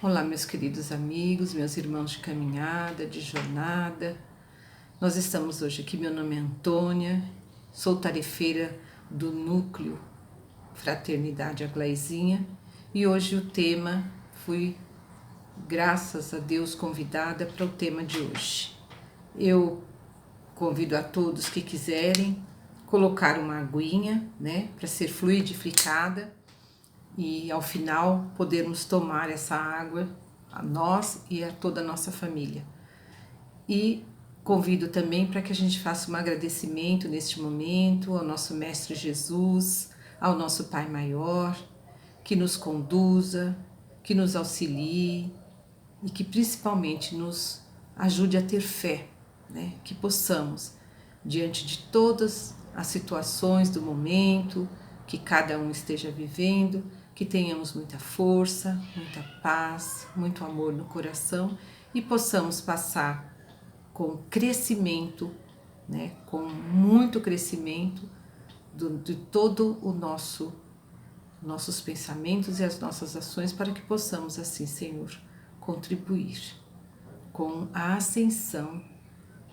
Olá, meus queridos amigos, meus irmãos de caminhada, de jornada. Nós estamos hoje aqui, meu nome é Antônia, sou tarefeira do Núcleo Fraternidade Aglaizinha e hoje o tema, fui, graças a Deus, convidada para o tema de hoje. Eu convido a todos que quiserem colocar uma aguinha, para ser fluidificada, e ao final podermos tomar essa água a nós e a toda a nossa família. E convido também para que a gente faça um agradecimento neste momento ao nosso Mestre Jesus, ao nosso Pai Maior, que nos conduza, que nos auxilie e que principalmente nos ajude a ter fé, que possamos, diante de todas as situações do momento, que cada um esteja vivendo, que tenhamos muita força, muita paz, muito amor no coração e possamos passar com crescimento, com muito crescimento de todo o nossos pensamentos e as nossas ações, para que possamos assim, Senhor, contribuir com a ascensão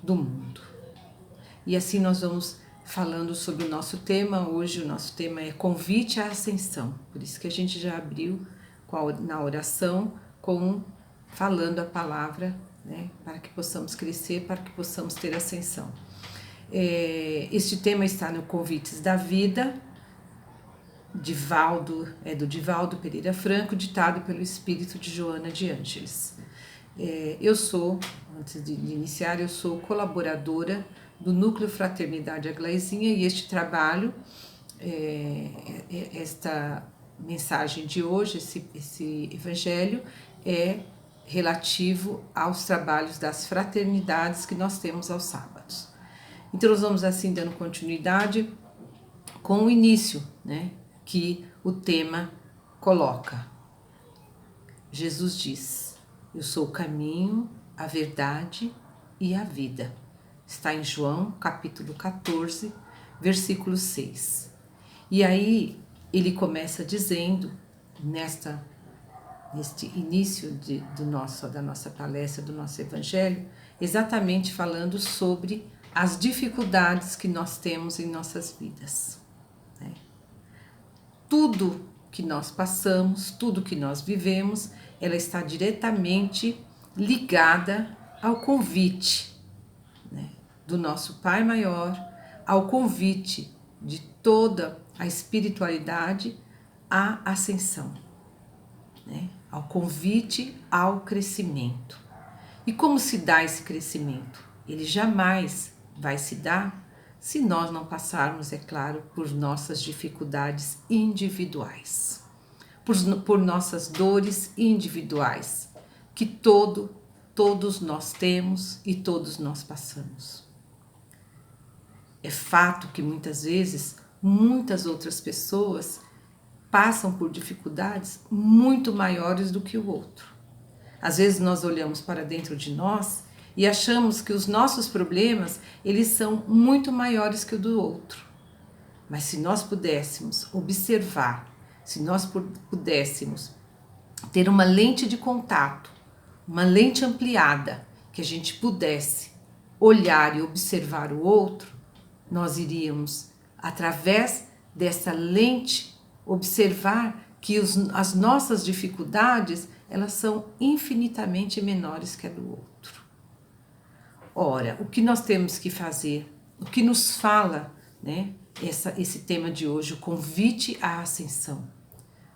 do mundo. E assim nós vamos falando sobre o nosso tema. Hoje o nosso tema é convite à ascensão, por isso que a gente já abriu na oração falando a palavra, para que possamos crescer, para que possamos ter ascensão. Este tema está no Convites da Vida, do Divaldo Pereira Franco, ditado pelo espírito de Joana de Ângeles. Antes de iniciar, eu sou colaboradora do Núcleo Fraternidade Aglaizinha e este trabalho, esta mensagem de hoje, esse evangelho é relativo aos trabalhos das fraternidades que nós temos aos sábados. Então nós vamos assim dando continuidade com o início, que o tema coloca. Jesus diz: eu sou o caminho, a verdade e a vida. Está em João, capítulo 14, versículo 6. E aí ele começa dizendo, neste início da nossa palestra, do nosso evangelho, exatamente falando sobre as dificuldades que nós temos em nossas vidas. Tudo que nós passamos, tudo que nós vivemos, ela está diretamente ligada ao convite do nosso Pai Maior, ao convite de toda a espiritualidade à ascensão, ao convite ao crescimento. E como se dá esse crescimento? Ele jamais vai se dar se nós não passarmos, é claro, por nossas dificuldades individuais, por nossas dores individuais, que todos nós temos e todos nós passamos. É fato que muitas vezes, muitas outras pessoas passam por dificuldades muito maiores do que o outro. Às vezes nós olhamos para dentro de nós e achamos que os nossos problemas, eles são muito maiores que o do outro. Mas se nós pudéssemos observar, se nós pudéssemos ter uma lente de contato, uma lente ampliada, que a gente pudesse olhar e observar o outro, nós iríamos, através dessa lente, observar que as nossas dificuldades, elas são infinitamente menores que a do outro. Ora, o que nós temos que fazer, o que nos fala, esse tema de hoje, o convite à ascensão?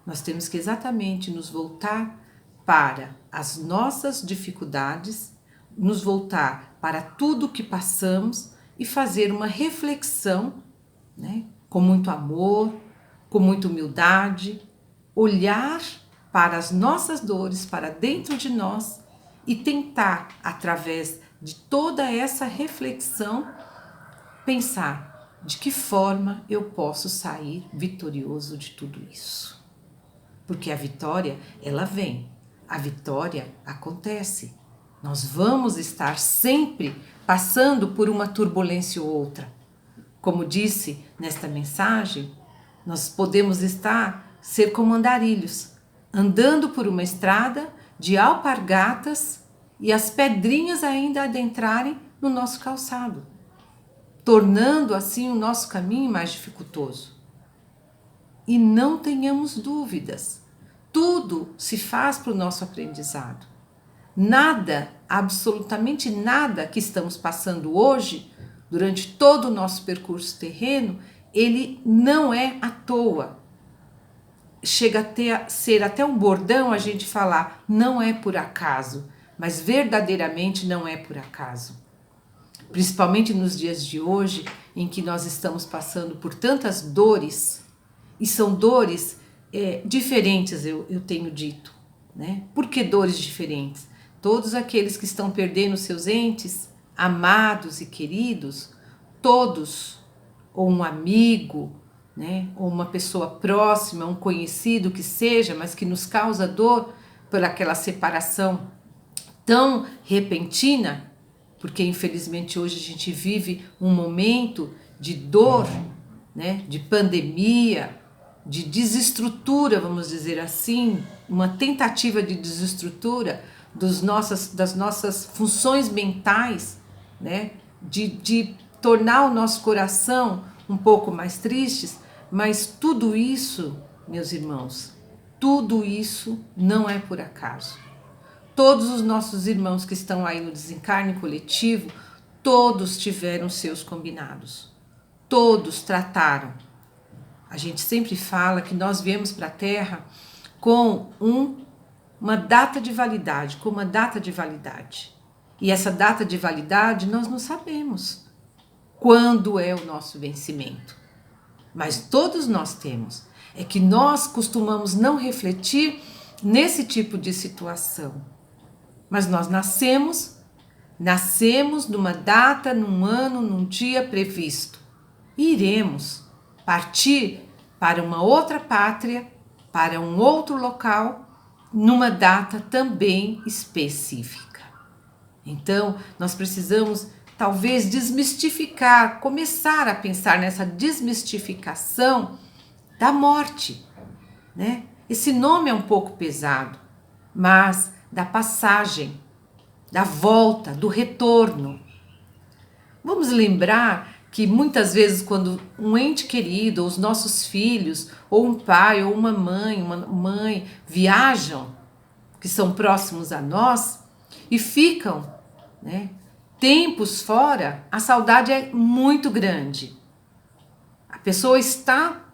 Nós temos que exatamente nos voltar para as nossas dificuldades, nos voltar para tudo que passamos e fazer uma reflexão, com muito amor, com muita humildade, olhar para as nossas dores, para dentro de nós e tentar, através de toda essa reflexão, pensar de que forma eu posso sair vitorioso de tudo isso. Porque a vitória, ela vem, a vitória acontece. Nós vamos estar sempre passando por uma turbulência ou outra. Como disse nesta mensagem, nós podemos ser como andarilhos, andando por uma estrada de alpargatas e as pedrinhas ainda adentrarem no nosso calçado, tornando assim o nosso caminho mais dificultoso. E não tenhamos dúvidas, tudo se faz para o nosso aprendizado. Nada, absolutamente nada que estamos passando hoje, durante todo o nosso percurso terreno, ele não é à toa. Chega a ser até um bordão a gente falar, não é por acaso, mas verdadeiramente não é por acaso. Principalmente nos dias de hoje, em que nós estamos passando por tantas dores, e são dores diferentes, eu tenho dito, né? Por que dores diferentes? Todos aqueles que estão perdendo seus entes amados e queridos, todos, ou um amigo, né? Ou uma pessoa próxima, um conhecido que seja, mas que nos causa dor por aquela separação tão repentina, porque infelizmente hoje a gente vive um momento de dor, né? De pandemia, de desestrutura, vamos dizer assim, uma tentativa de desestrutura das nossas funções mentais, né? De tornar o nosso coração um pouco mais tristes, mas tudo isso, meus irmãos, tudo isso não é por acaso. Todos os nossos irmãos que estão aí no desencarne coletivo, todos tiveram seus combinados, todos trataram. A gente sempre fala que nós viemos para a Terra com uma data de validade, com uma data de validade. E essa data de validade nós não sabemos quando é o nosso vencimento. Mas todos nós temos. É que nós costumamos não refletir nesse tipo de situação. Mas nós nascemos numa data, num ano, num dia previsto. E iremos partir para uma outra pátria, para um outro local, numa data também específica. Então, nós precisamos talvez desmistificar, começar a pensar nessa desmistificação da morte, né? Esse nome é um pouco pesado, mas da passagem, da volta, do retorno. Vamos lembrar que muitas vezes quando um ente querido, ou os nossos filhos, ou um pai, ou uma mãe viajam, que são próximos a nós, e ficam, né, tempos fora, a saudade é muito grande. A pessoa está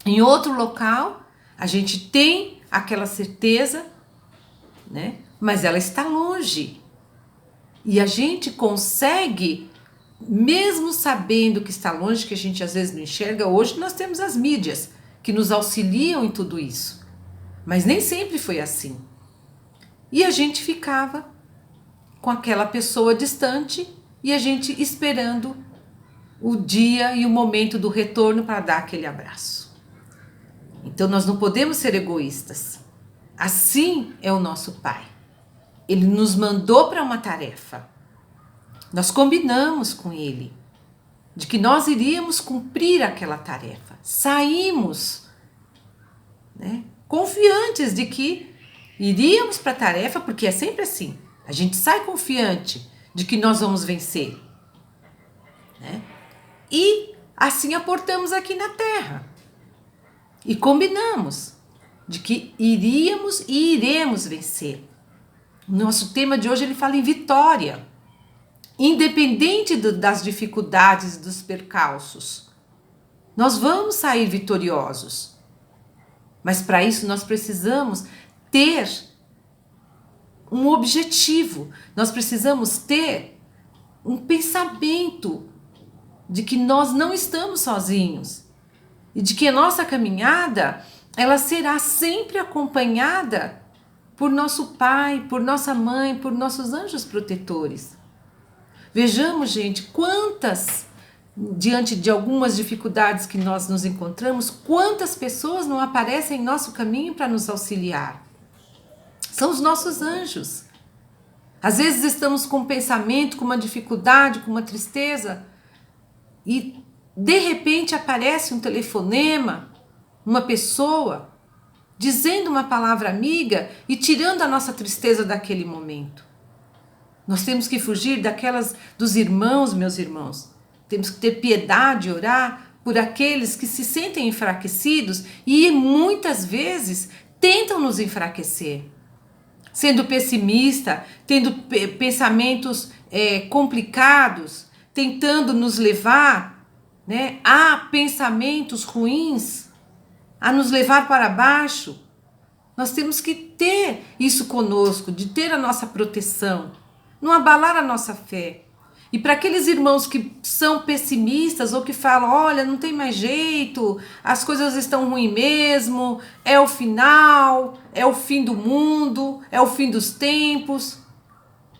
em outro local, a gente tem aquela certeza, né, mas ela está longe. E a gente consegue, mesmo sabendo que está longe, que a gente às vezes não enxerga, hoje nós temos as mídias que nos auxiliam em tudo isso. Mas nem sempre foi assim. E a gente ficava com aquela pessoa distante e a gente esperando o dia e o momento do retorno para dar aquele abraço. Então nós não podemos ser egoístas. Assim é o nosso Pai. Ele nos mandou para uma tarefa. Nós combinamos com Ele de que nós iríamos cumprir aquela tarefa. Saímos, né, confiantes de que iríamos para a tarefa, porque é sempre assim. A gente sai confiante de que nós vamos vencer, né? E assim aportamos aqui na Terra. E combinamos de que iríamos e iremos vencer. O nosso tema de hoje ele fala em vitória. Independente das dificuldades e dos percalços, nós vamos sair vitoriosos. Mas para isso nós precisamos ter um objetivo, nós precisamos ter um pensamento de que nós não estamos sozinhos e de que a nossa caminhada ela será sempre acompanhada por nosso pai, por nossa mãe, por nossos anjos protetores. Vejamos, gente, diante de algumas dificuldades que nós nos encontramos, quantas pessoas não aparecem em nosso caminho para nos auxiliar. São os nossos anjos. Às vezes estamos com um pensamento, com uma dificuldade, com uma tristeza, e de repente aparece um telefonema, uma pessoa dizendo uma palavra amiga e tirando a nossa tristeza daquele momento. Nós temos que fugir dos irmãos, meus irmãos. Temos que ter piedade, orar por aqueles que se sentem enfraquecidos e muitas vezes tentam nos enfraquecer. Sendo pessimista, tendo pensamentos complicados, tentando nos levar, né, a pensamentos ruins, a nos levar para baixo. Nós temos que ter isso conosco, de ter a nossa proteção, não abalar a nossa fé. E para aqueles irmãos que são pessimistas ou que falam, olha, não tem mais jeito, as coisas estão ruins mesmo, é o final, é o fim do mundo, é o fim dos tempos.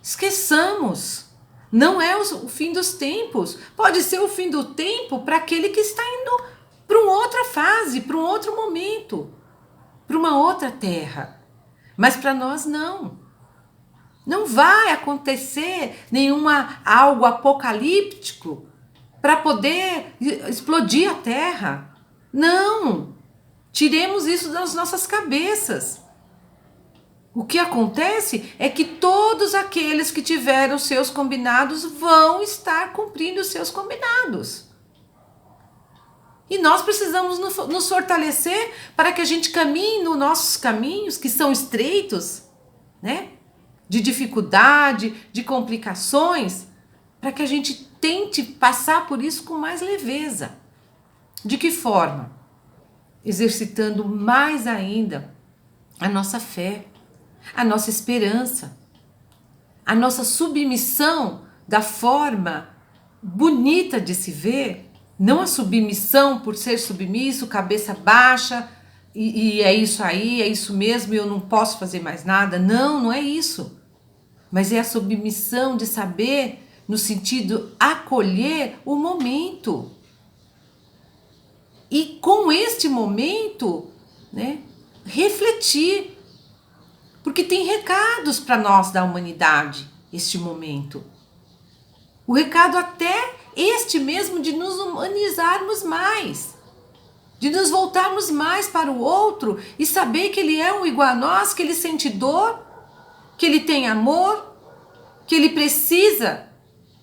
Esqueçamos, não é o fim dos tempos. Pode ser o fim do tempo para aquele que está indo para uma outra fase, para um outro momento, para uma outra terra. Mas para nós não. Não vai acontecer algo apocalíptico para poder explodir a terra. Não! Tiremos isso das nossas cabeças. O que acontece é que todos aqueles que tiveram seus combinados vão estar cumprindo os seus combinados. E nós precisamos nos fortalecer para que a gente caminhe nos nossos caminhos, que são estreitos, né? De dificuldade, de complicações, para que a gente tente passar por isso com mais leveza. De que forma? Exercitando mais ainda a nossa fé, a nossa esperança, a nossa submissão da forma bonita de se ver, não a submissão por ser submisso, cabeça baixa, e é isso aí, é isso mesmo, eu não posso fazer mais nada. Não, não é isso. Mas é a submissão de saber, no sentido acolher o momento. E com este momento, né, refletir. Porque tem recados para nós da humanidade, este momento. O recado até este mesmo de nos humanizarmos mais. De nos voltarmos mais para o outro e saber que ele é um igual a nós, que ele sente dor, que ele tem amor, que ele precisa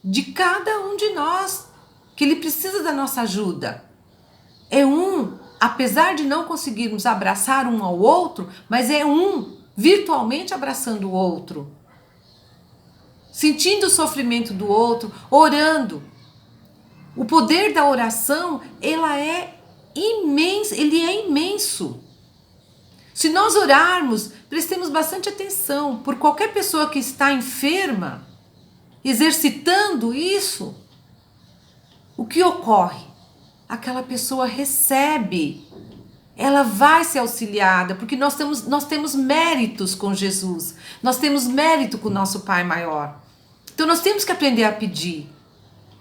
de cada um de nós, que ele precisa da nossa ajuda. Apesar de não conseguirmos abraçar um ao outro, mas é virtualmente abraçando o outro, sentindo o sofrimento do outro, orando. O poder da oração, ele é imenso. Se nós orarmos, prestemos bastante atenção por qualquer pessoa que está enferma, exercitando isso, o que ocorre? Aquela pessoa recebe, ela vai ser auxiliada, porque nós temos méritos com Jesus, nós temos mérito com o nosso Pai Maior. Então nós temos que aprender a pedir,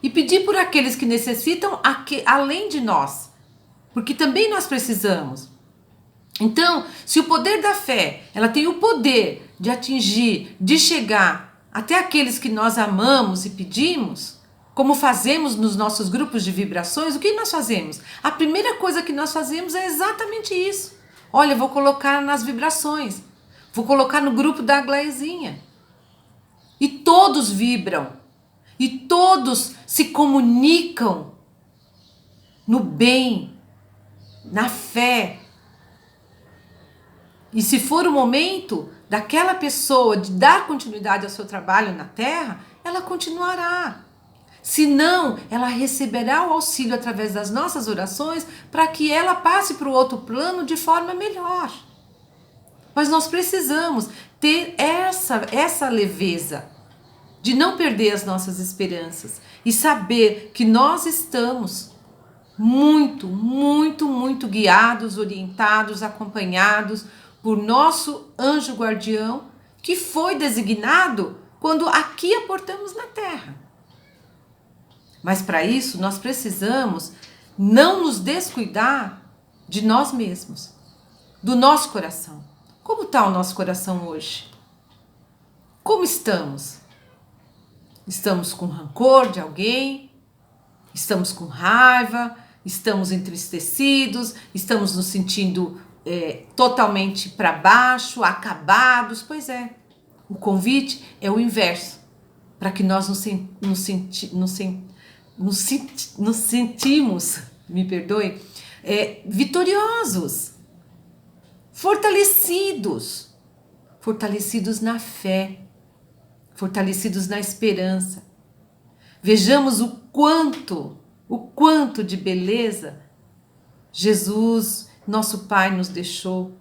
e pedir por aqueles que necessitam além de nós, porque também nós precisamos. Então, se o poder da fé, ela tem o poder de atingir, de chegar até aqueles que nós amamos e pedimos, como fazemos nos nossos grupos de vibrações, o que nós fazemos? A primeira coisa que nós fazemos é exatamente isso. Olha, eu vou colocar nas vibrações, vou colocar no grupo da Glaizinha. E todos vibram, e todos se comunicam no bem, na fé. E se for o momento daquela pessoa de dar continuidade ao seu trabalho na Terra, ela continuará. Se não, ela receberá o auxílio através das nossas orações para que ela passe para o outro plano de forma melhor. Mas nós precisamos ter essa leveza de não perder as nossas esperanças e saber que nós estamos muito guiados, orientados, acompanhados por nosso anjo guardião, que foi designado quando aqui aportamos na Terra. Mas para isso nós precisamos não nos descuidar de nós mesmos, do nosso coração. Como está o nosso coração hoje? Como estamos? Estamos com rancor de alguém? Estamos com raiva? Estamos entristecidos? Estamos nos sentindo totalmente para baixo, acabados. Pois é, o convite é o inverso, para que nós nos sentimos, me perdoe, vitoriosos, fortalecidos na fé, fortalecidos na esperança. Vejamos o quanto de beleza Jesus, nosso Pai, nos deixou,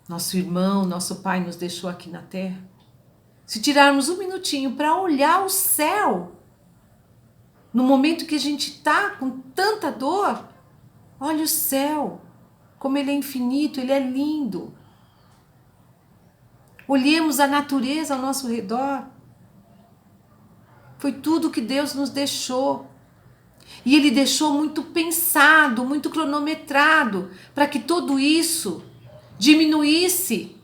nosso irmão, nosso Pai nos deixou aqui na terra. Se tirarmos um minutinho para olhar o céu, no momento que a gente está com tanta dor, olha o céu, como ele é infinito, ele é lindo. Olhemos a natureza ao nosso redor. Foi tudo que Deus nos deixou. E Ele deixou muito pensado, muito cronometrado, para que tudo isso diminuísse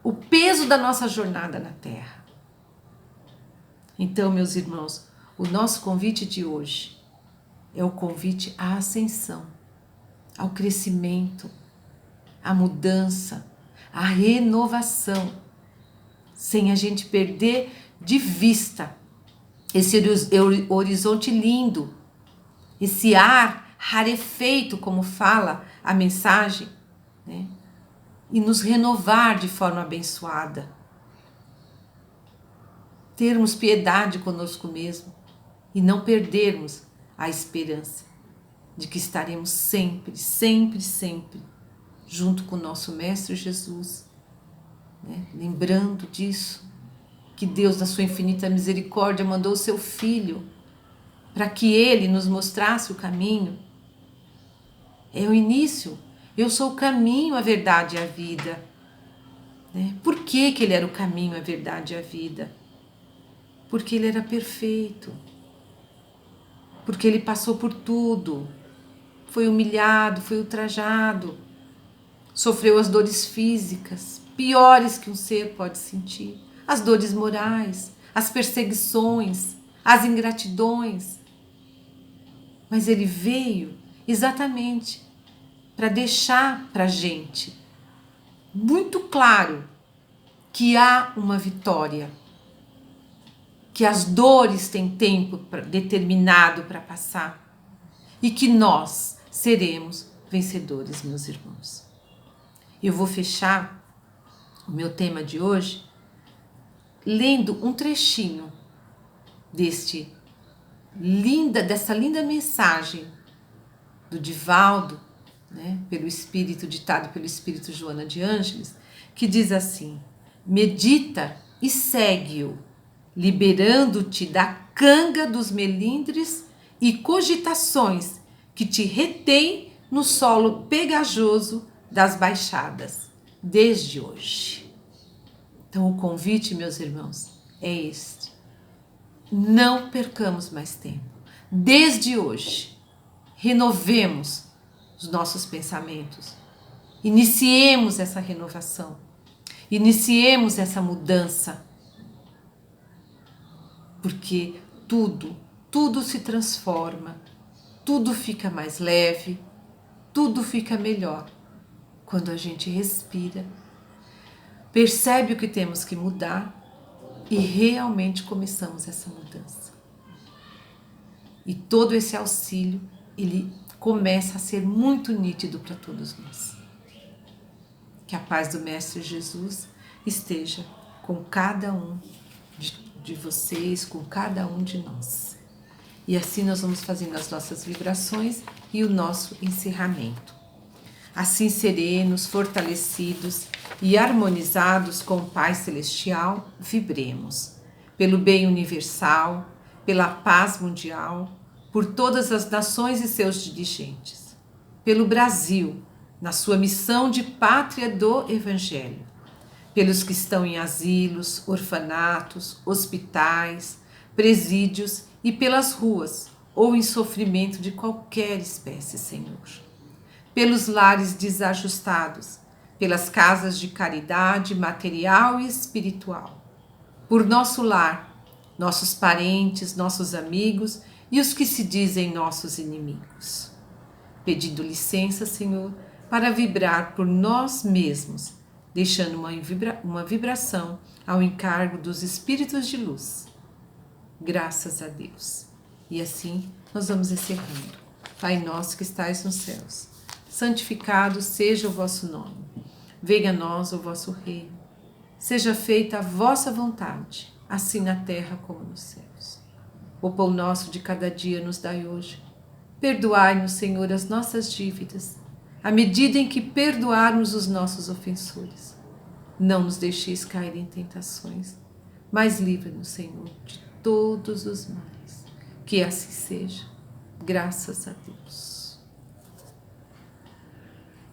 o peso da nossa jornada na Terra. Então, meus irmãos, o nosso convite de hoje é o convite à ascensão, ao crescimento, à mudança, à renovação, sem a gente perder de vista esse horizonte lindo, esse ar rarefeito, como fala a mensagem, né? E nos renovar de forma abençoada. Termos piedade conosco mesmo e não perdermos a esperança de que estaremos sempre, sempre, sempre junto com o nosso Mestre Jesus, né? Lembrando disso, que Deus, na sua infinita misericórdia, mandou o seu Filho para que Ele nos mostrasse o caminho. É o início. Eu sou o caminho, a verdade e a vida. Né? Por que Ele era o caminho, a verdade e a vida? Porque Ele era perfeito. Porque Ele passou por tudo. Foi humilhado, foi ultrajado. Sofreu as dores físicas, piores que um ser pode sentir. As dores morais, as perseguições, as ingratidões. Mas Ele veio exatamente para deixar para a gente muito claro que há uma vitória, que as dores têm tempo determinado para passar e que nós seremos vencedores, meus irmãos. Eu vou fechar o meu tema de hoje lendo um trechinho dessa linda mensagem do Divaldo, né, ditado pelo Espírito Joana de Ângeles, que diz assim: medita e segue-o, liberando-te da canga dos melindres e cogitações que te retém no solo pegajoso das baixadas, desde hoje. Então o convite, meus irmãos, é este. Não percamos mais tempo. Desde hoje, renovemos os nossos pensamentos. Iniciemos essa renovação. Iniciemos essa mudança. Porque tudo se transforma. Tudo fica mais leve. Tudo fica melhor quando a gente respira, percebe o que temos que mudar e realmente começamos essa mudança. E todo esse auxílio, ele começa a ser muito nítido para todos nós. Que a paz do Mestre Jesus esteja com cada um de vocês, com cada um de nós. E assim nós vamos fazendo as nossas vibrações e o nosso encerramento. Assim serenos, fortalecidos e harmonizados com o Pai Celestial, vibremos pelo bem universal, pela paz mundial, por todas as nações e seus dirigentes, pelo Brasil, na sua missão de pátria do Evangelho, pelos que estão em asilos, orfanatos, hospitais, presídios e pelas ruas ou em sofrimento de qualquer espécie, Senhor. Pelos lares desajustados, pelas casas de caridade material e espiritual, por nosso lar, nossos parentes, nossos amigos e os que se dizem nossos inimigos. Pedindo licença, Senhor, para vibrar por nós mesmos, deixando uma vibração ao encargo dos espíritos de luz. Graças a Deus. E assim nós vamos encerrando. Pai nosso que estais nos céus, santificado seja o vosso nome. Venha a nós o vosso reino. Seja feita a vossa vontade, assim na terra como nos céus. O pão nosso de cada dia nos dai hoje. Perdoai-nos, Senhor, as nossas dívidas, à medida em que perdoarmos os nossos ofensores. Não nos deixeis cair em tentações, mas livra-nos, Senhor, de todos os males. Que assim seja, graças a Deus.